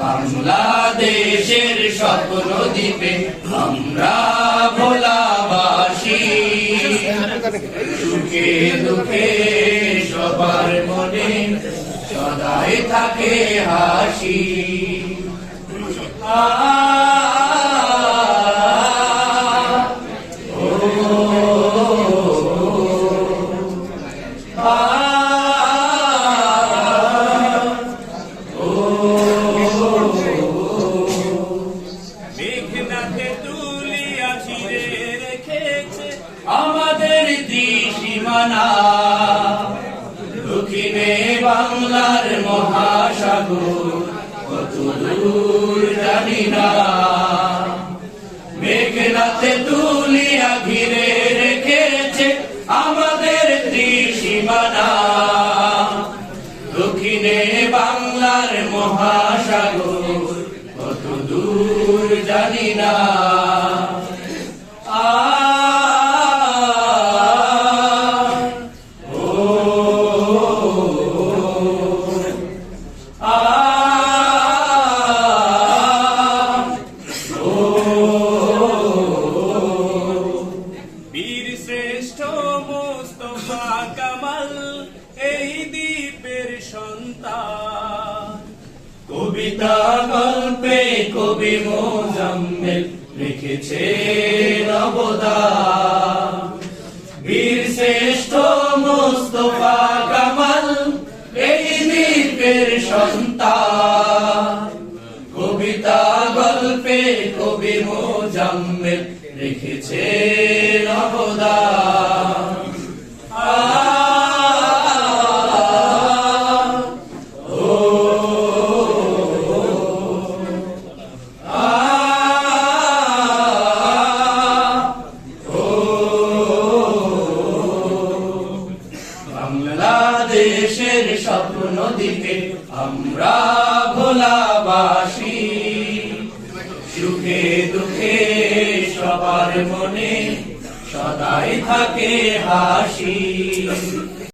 বাংলাদেশের স্বপ্ন দ্বীপে আমরা ভোলাবাসী, সুখে দুঃখে সবার মনে সদাই থাকে হাসি। আমাদের ত্রিসীমানা দক্ষিণে বাংলার মহাসাগর, কত দূর জানি না। মেঘনাথে তুলিয়া ঘিরে রেখেছে আমাদের ত্রিসীমানা, দক্ষিণে বাংলার মহাসাগর, কত দূর জানি না। বীর শ্রেষ্ঠ মোস্তফা কামাল এই দ্বীপের সন্তান, কবিতা গল্পে কবি মোজাম্মেল লিখেছে অবদান। বীর শ্রেষ্ঠ মোস্তফা কামাল এই দ্বীপের সন্তান, কবিতা গল্পে কবি মোজাম্মেল লিখেছে অবদান। বাংলাদেশের স্বপ্ন দ্বীপে আমরা ভোলাবাসী, সুখে দুঃখে সবার মনে সদাই থাকে হাসি।